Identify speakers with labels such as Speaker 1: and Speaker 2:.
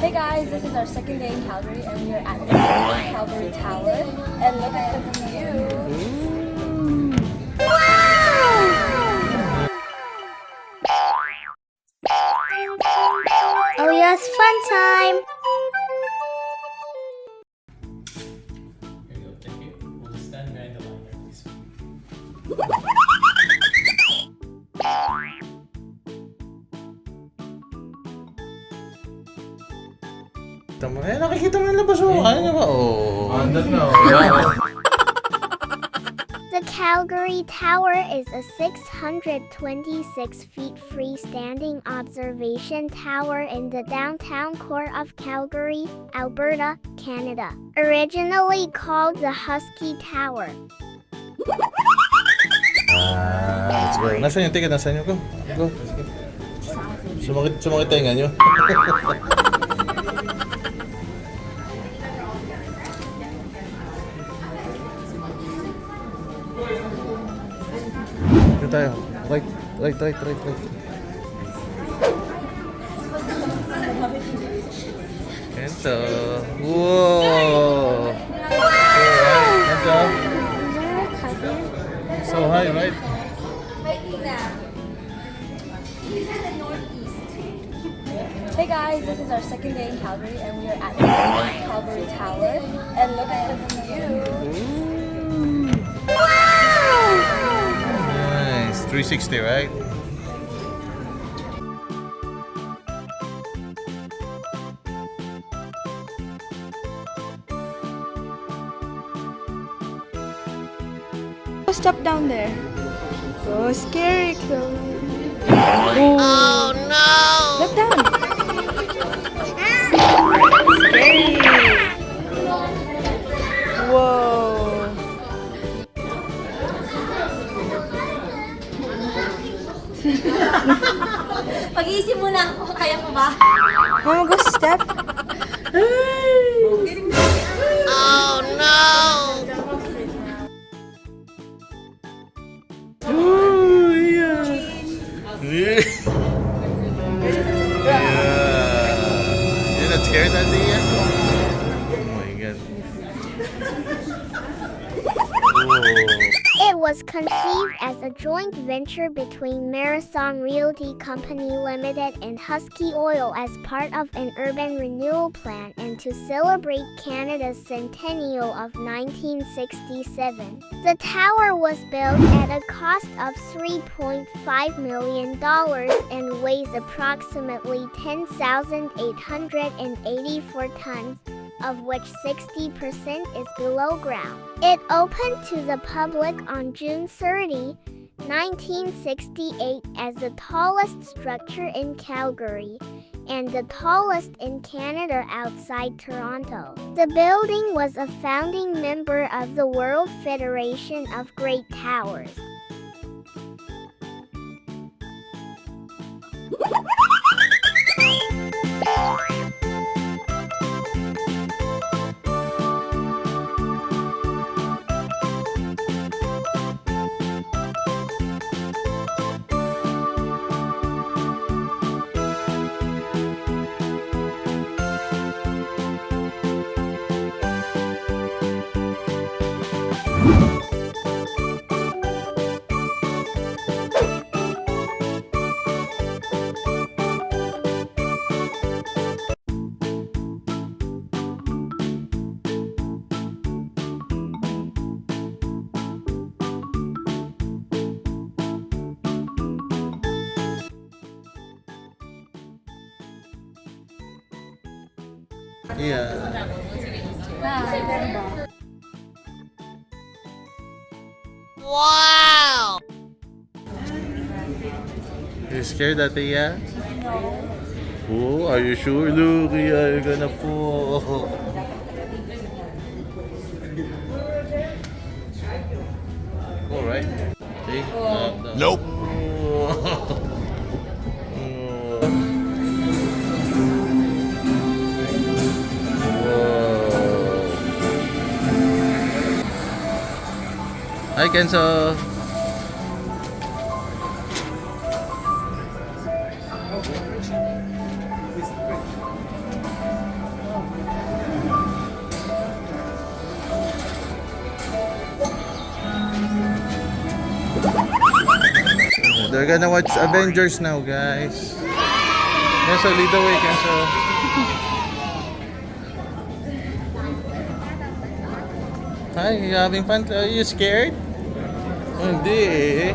Speaker 1: Hey guys, this is our second day in Calgary and we are at the Calgary Tower and look at the view.
Speaker 2: Eliya's fun time!
Speaker 3: Here you go, thank you. We'll just stand behind the line there, please.
Speaker 4: Nakikita mo yung labas mo. Ano nga ba?
Speaker 3: Andad na, oh.
Speaker 2: The Calgary Tower is a 626 feet freestanding observation tower in the downtown core of Calgary, Alberta, Canada. Originally called the Husky Tower.
Speaker 4: Let's go. Nasaan yung ticket? Nasaan yung go? Sumakit tayo nga nyo. Dito tayo. Right. Ito. Whoa! Ito. So high, right?
Speaker 1: Hey guys, this is our second day in Calgary and we are at the Calgary Tower and look at the view.
Speaker 4: Nice. 360, right?
Speaker 1: Step down there. So scary, Chloe.
Speaker 2: Oh no!
Speaker 1: Look down. Scary. Whoa.
Speaker 5: Pag-iisip muna ako, kaya ko ba?
Speaker 1: Mama, go step.
Speaker 2: Oh no!
Speaker 4: Oh, yeah. Yeah. You're not scared, Eliya? Oh my god.
Speaker 2: It was conceived as a joint venture between Marathon Realty Company Limited and Husky Oil as part of an urban renewal plan and to celebrate Canada's centennial of 1967. The tower was built at a cost of $3.5 million and weighs approximately 10,884 tons, of which 60% is below ground. It opened to the public on June 30, 1968 as the tallest structure in Calgary and the tallest in Canada outside Toronto. The building was a founding member of the World Federation of Great Towers.
Speaker 4: Yeah.
Speaker 2: Wow!
Speaker 4: You scared, Eliya? No. Oh, are you sure? Look, yeah, you're gonna fall. All right. See? Nope. Hi, Kenzo. gonna watch Avengers now, guys. Cancel, lead the way, cancel. Hi, you having fun? Are you scared? Hindi eh.